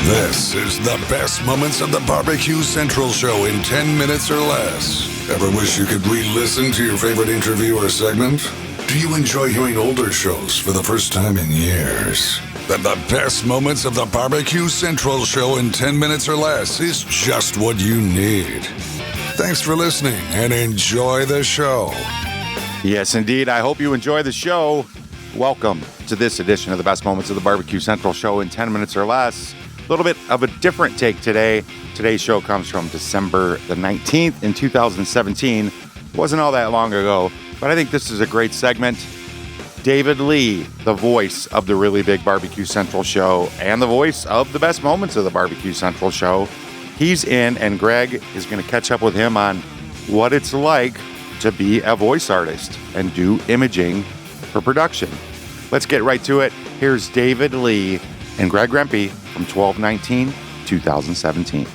This is the best moments of the BBQ Central Show in 10 minutes or less. Ever wish you could re-listen to your favorite interview or segment? Do you enjoy hearing older shows for the first time in years? Then the best moments of the BBQ Central Show in 10 minutes or less is just what you need. Thanks for listening and enjoy the show. Yes, indeed. I hope you enjoy the show. Welcome to this edition of the best moments of the BBQ Central Show in 10 minutes or less. A little bit of a different take today. Today's show comes from December the 19th in 2017. It wasn't all that long ago, but I think this is a great segment. David Lee, the voice of the Really Big BBQ Central Show and the voice of the best moments of the BBQ Central Show. He's in, and Greg is going to catch up with him on what it's like to be a voice artist and do imaging for production. Let's get right to it. Here's David Lee and Greg Rempe from 12/19/2017.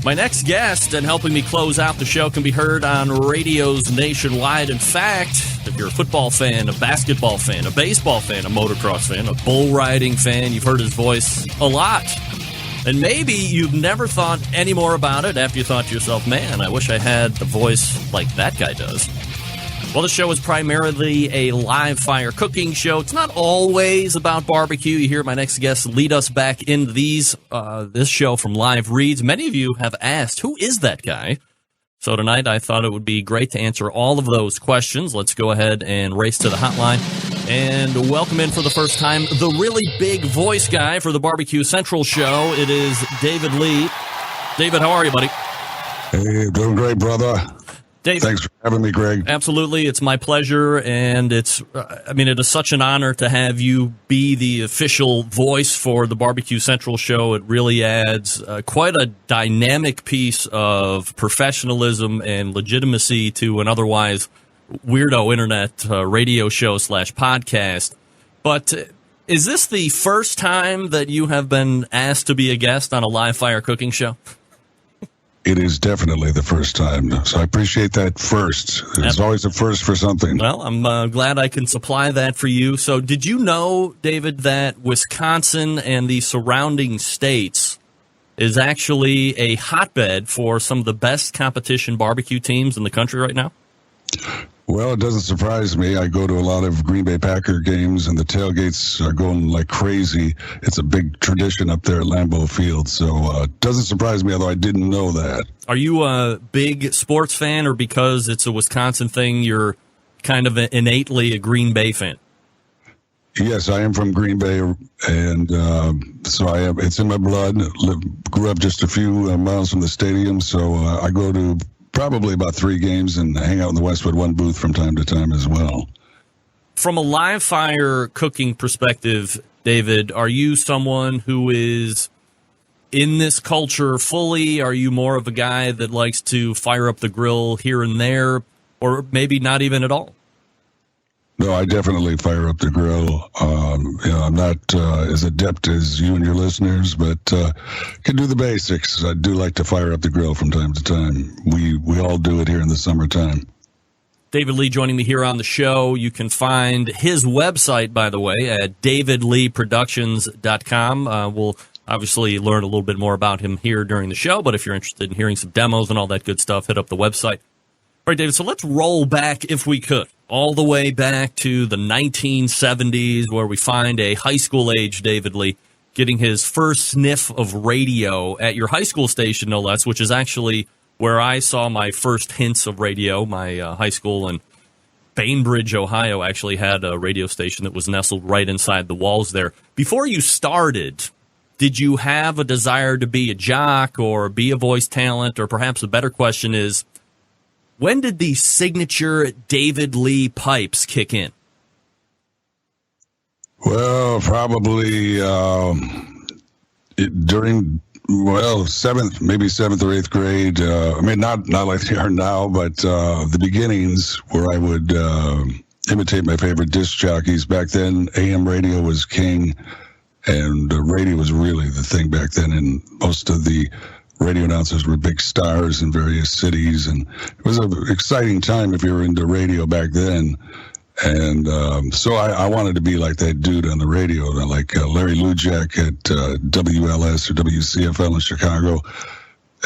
My next guest and helping me close out the show can be heard on radios nationwide. In fact, if you're a football fan, a basketball fan, a baseball fan, a motocross fan, a bull riding fan, you've heard his voice a lot. And maybe you've never thought any more about it after you thought to yourself, man, I wish I had the voice like that guy does. Well, the show is primarily a live fire cooking show. It's not always about barbecue. You hear my next guest lead us back into this show from live reads. Many of you have asked, who is that guy? So tonight I thought it would be great to answer all of those questions. Let's go ahead and race to the hotline and welcome in for the first time the really big voice guy for the BBQ Central Show. It is David Lee. David, how are you, buddy? Hey, doing great, brother. Dave, thanks for having me, Greg. Absolutely. It's my pleasure, and it is such an honor to have you be the official voice for the BBQ Central Show. It really adds quite a dynamic piece of professionalism and legitimacy to an otherwise weirdo internet radio show / podcast. But is this the first time that you have been asked to be a guest on a live fire cooking show? It is definitely the first time, so I appreciate that first. There's always a first for something. Well, I'm glad I can supply that for you. So did you know, David, that Wisconsin and the surrounding states is actually a hotbed for some of the best competition barbecue teams in the country right now? Well, it doesn't surprise me. I go to a lot of Green Bay Packer games, and the tailgates are going like crazy. It's a big tradition up there at Lambeau Field, so it doesn't surprise me, although I didn't know that. Are you a big sports fan, or because it's a Wisconsin thing, you're kind of innately a Green Bay fan? Yes, I am from Green Bay, and so I am. It's in my blood. Grew up just a few miles from the stadium, so I go to probably about 3 games and hang out in the Westwood One booth from time to time as well. From a live fire cooking perspective, David, are you someone who is in this culture fully? Are you more of a guy that likes to fire up the grill here and there, or maybe not even at all? No, I definitely fire up the grill. I'm not as adept as you and your listeners, but can do the basics. I do like to fire up the grill from time to time. We all do it here in the summertime. David Lee joining me here on the show. You can find his website, by the way, at davidleeproductions.com. We'll obviously learn a little bit more about him here during the show, but if you're interested in hearing some demos and all that good stuff, hit up the website. All right, David, so let's roll back, if we could, all the way back to the 1970s, where we find a high school-age David Lee getting his first sniff of radio at your high school station, no less, which is actually where I saw my first hints of radio. My high school in Bainbridge, Ohio, actually had a radio station that was nestled right inside the walls there. Before you started, did you have a desire to be a jock or be a voice talent? Or perhaps a better question is, when did the signature David Lee pipes kick in? Well, probably during seventh or eighth grade. Not like they are now, but the beginnings where I would imitate my favorite disc jockeys. Back then, AM radio was king, and radio was really the thing back then, and most of the radio announcers were big stars in various cities, and it was an exciting time if you were into radio back then. And so I wanted to be like that dude on the radio, like Larry Lujak at WLS or WCFL in Chicago,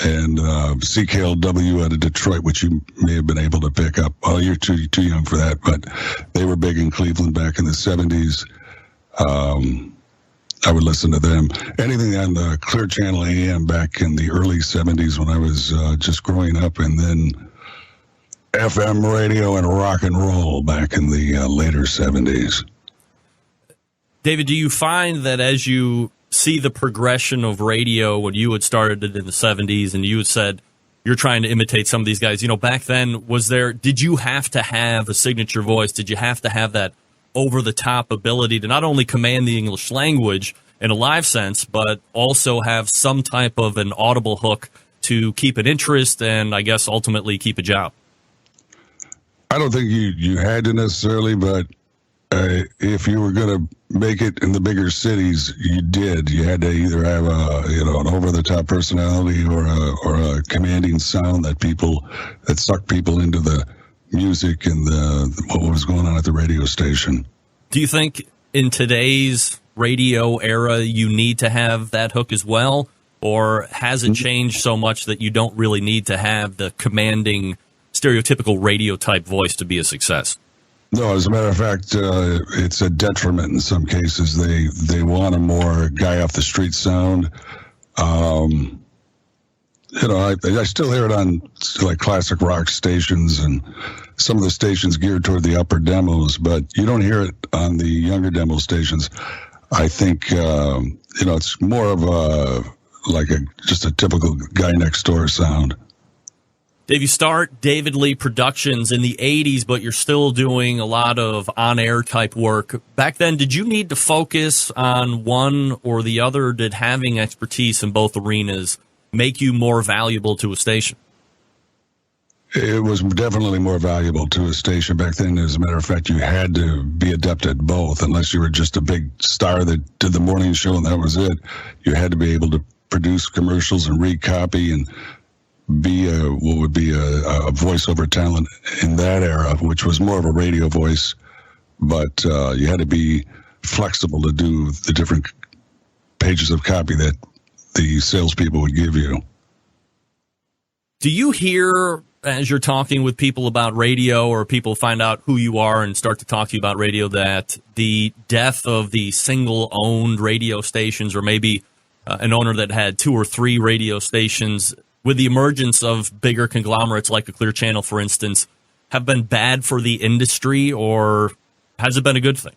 and CKLW out of Detroit, which you may have been able to pick up. Oh, you're too young for that, but they were big in Cleveland back in the 70s. I would listen to them. Anything on the Clear Channel AM back in the early 70s when I was just growing up, and then FM radio and rock and roll back in the later 70s. David, do you find that as you see the progression of radio when you had started it in the 70s and you had said you're trying to imitate some of these guys, back then, did you have to have a signature voice? Did you have to have that over-the-top ability to not only command the English language in a live sense, but also have some type of an audible hook to keep an interest and, I guess, ultimately keep a job? I don't think you had to necessarily, but if you were going to make it in the bigger cities, you did. You had to either have an over-the-top personality or a commanding sound that sucked people into the music and what was going on at the radio station. Do you think in today's radio era you need to have that hook as well, or has it changed so much that you don't really need to have the commanding, stereotypical radio type voice to be a success? No, as a matter of fact, it's a detriment in some cases. They want a more guy off the street sound. I still hear it on like classic rock stations and some of the stations geared toward the upper demos, but you don't hear it on the younger demo stations. I think, it's more of just a typical guy next door sound. Dave, you start David Lee Productions in the 80s, but you're still doing a lot of on-air type work. Back then, did you need to focus on one or the other, or did having expertise in both arenas make you more valuable to a station? It was definitely more valuable to a station back then. As a matter of fact, you had to be adept at both, unless you were just a big star that did the morning show and that was it. You had to be able to produce commercials and read copy and be what would be a voiceover talent in that era, which was more of a radio voice, but you had to be flexible to do the different pages of copy that the salespeople would give you. Do you hear, as you're talking with people about radio, or people find out who you are and start to talk to you about radio, that the death of the single-owned radio stations, or maybe an owner that had 2 or 3 radio stations, with the emergence of bigger conglomerates like a Clear Channel, for instance, have been bad for the industry, or has it been a good thing?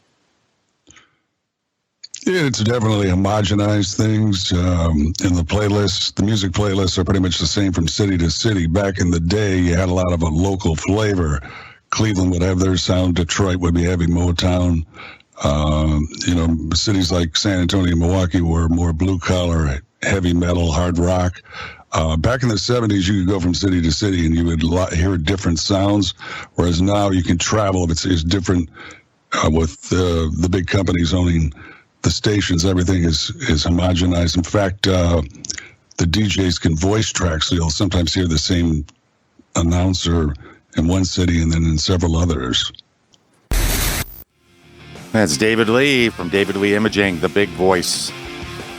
Yeah, it's definitely homogenized things. And the music playlists are pretty much the same from city to city. Back in the day, you had a lot of a local flavor. Cleveland would have their sound. Detroit would be heavy Motown. Cities like San Antonio and Milwaukee were more blue-collar, heavy metal, hard rock. Back in the 70s, you could go from city to city and you would hear different sounds, whereas now you can travel. It's different with the big companies owning the stations. Everything is homogenized. In fact, the DJs can voice track, so you'll sometimes hear the same announcer in one city and then in several others. That's David Lee from David Lee Imaging, the big voice.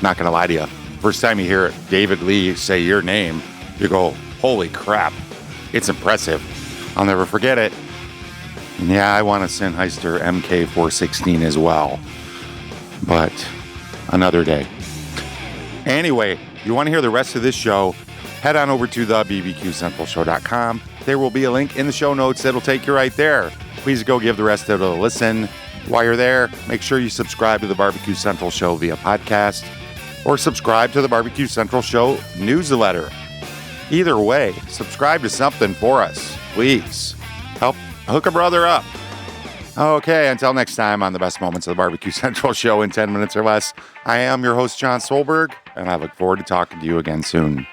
Not going to lie to you. First time you hear David Lee say your name, you go, holy crap, it's impressive. I'll never forget it. And yeah, I want a Sennheiser MK416 as well, but another day. Anyway, you want to hear the rest of this show, head on over to the bbqcentralshow.com. There will be a link in the show notes that'll take you right there. Please go give the rest of it a listen. While you're there, make sure you subscribe to the Barbecue Central Show via podcast, or subscribe to the Barbecue Central Show newsletter. Either way, subscribe to something for us, please. Help hook a brother up. Okay, until next time on the best moments of the Barbecue Central Show in 10 minutes or less, I am your host, John Solberg, and I look forward to talking to you again soon.